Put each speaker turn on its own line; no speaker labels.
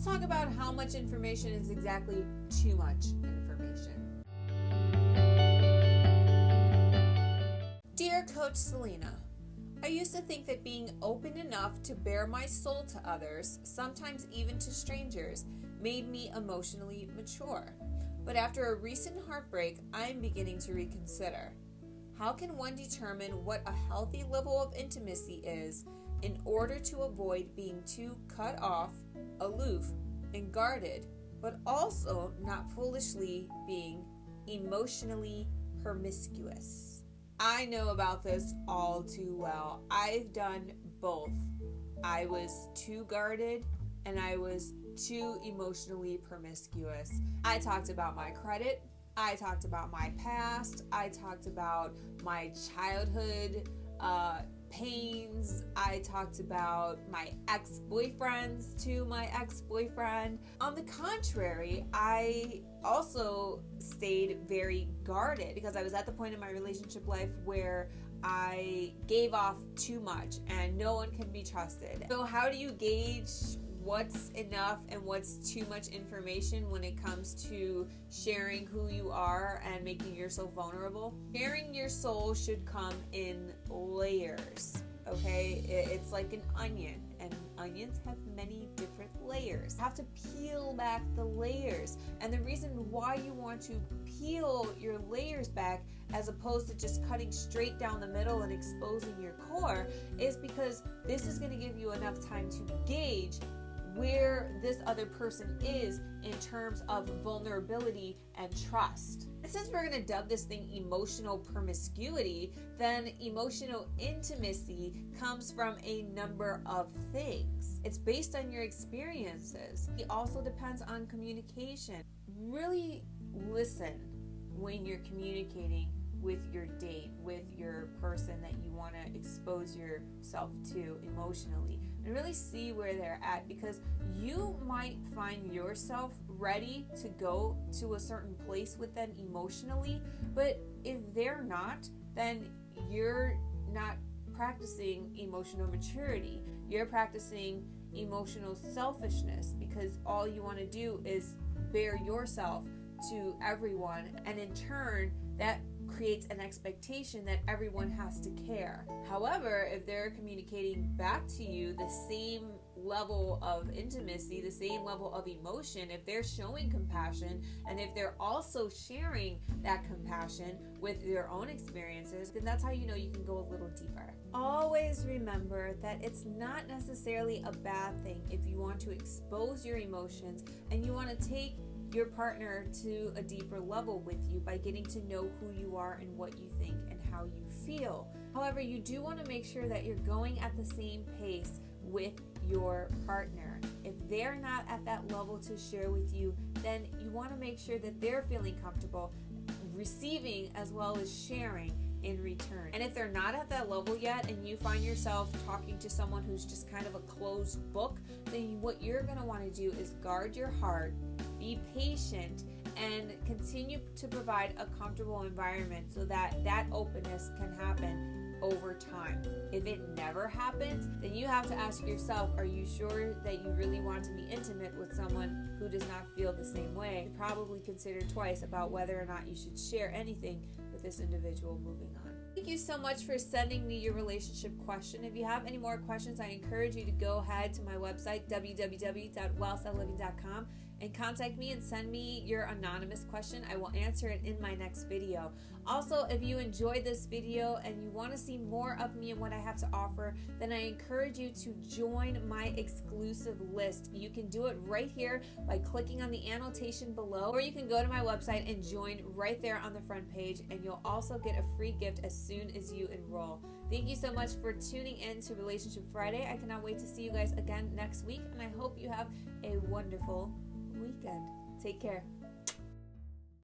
let's talk about how much information is exactly too much information. Dear Coach Selina, I used to think that being open enough to bare my soul to others, sometimes even to strangers, made me emotionally mature. But after a recent heartbreak, I am beginning to reconsider. How can one determine what a healthy level of intimacy is in order to avoid being too cut off, aloof, and guarded, but also not foolishly being emotionally promiscuous? I know about this all too well. I've done both. I was too guarded and I was too emotionally promiscuous. I talked about my credit. I talked about my past. I talked about my childhood pains. I talked about my ex-boyfriends to my ex-boyfriend. On the contrary, I also stayed very guarded because I was at the point in my relationship life where I gave off too much and no one can be trusted. So how do you gauge what's enough and what's too much information when it comes to sharing who you are and making yourself vulnerable? Sharing your soul should come in layers, okay? It's like an onion, and onions have many different layers. You have to peel back the layers, and the reason why you want to peel your layers back as opposed to just cutting straight down the middle and exposing your core is because this is going to give you enough time to gauge where this other person is in terms of vulnerability and trust. And since we're going to dub this thing emotional promiscuity, then emotional intimacy comes from a number of things. It's based on your experiences. It also depends on communication. Really listen when you're communicating with your date, with your person that you want to expose yourself to emotionally, and really see where they're at, because you might find yourself ready to go to a certain place with them emotionally, but if they're not, then you're not practicing emotional maturity. You're practicing emotional selfishness because all you want to do is bare yourself to everyone, and in turn that creates an expectation that everyone has to care. However, if they're communicating back to you the same level of intimacy, the same level of emotion, if they're showing compassion, and if they're also sharing that compassion with their own experiences, then that's how you know you can go a little deeper. Always remember that it's not necessarily a bad thing if you want to expose your emotions and you want to take your partner to a deeper level with you by getting to know who you are and what you think and how you feel. However, you do want to make sure that you're going at the same pace with your partner. If they're not at that level to share with you, then you want to make sure that they're feeling comfortable receiving as well as sharing in return. And if they're not at that level yet and you find yourself talking to someone who's just kind of a closed book, then what you're going to want to do is guard your heart, be patient, and continue to provide a comfortable environment so that that openness can happen over time. If it never happens, then you have to ask yourself, are you sure that you really want to be intimate with someone who does not feel the same way? Probably consider twice about whether or not you should share anything with this individual moving on. Thank you so much for sending me your relationship question. If you have any more questions, I encourage you to go ahead to my website, www.wellsadliving.com, and contact me and send me your anonymous question. I will answer it in my next video. Also, if you enjoyed this video and you want to see more of me and what I have to offer, then I encourage you to join my exclusive list. You can do it right here by clicking on the annotation below, or you can go to my website and join right there on the front page, and you'll also get a free gift as soon as you enroll. Thank you so much for tuning in to Relationship Friday. I cannot wait to see you guys again next week, and I hope you have a wonderful weekend. Take care.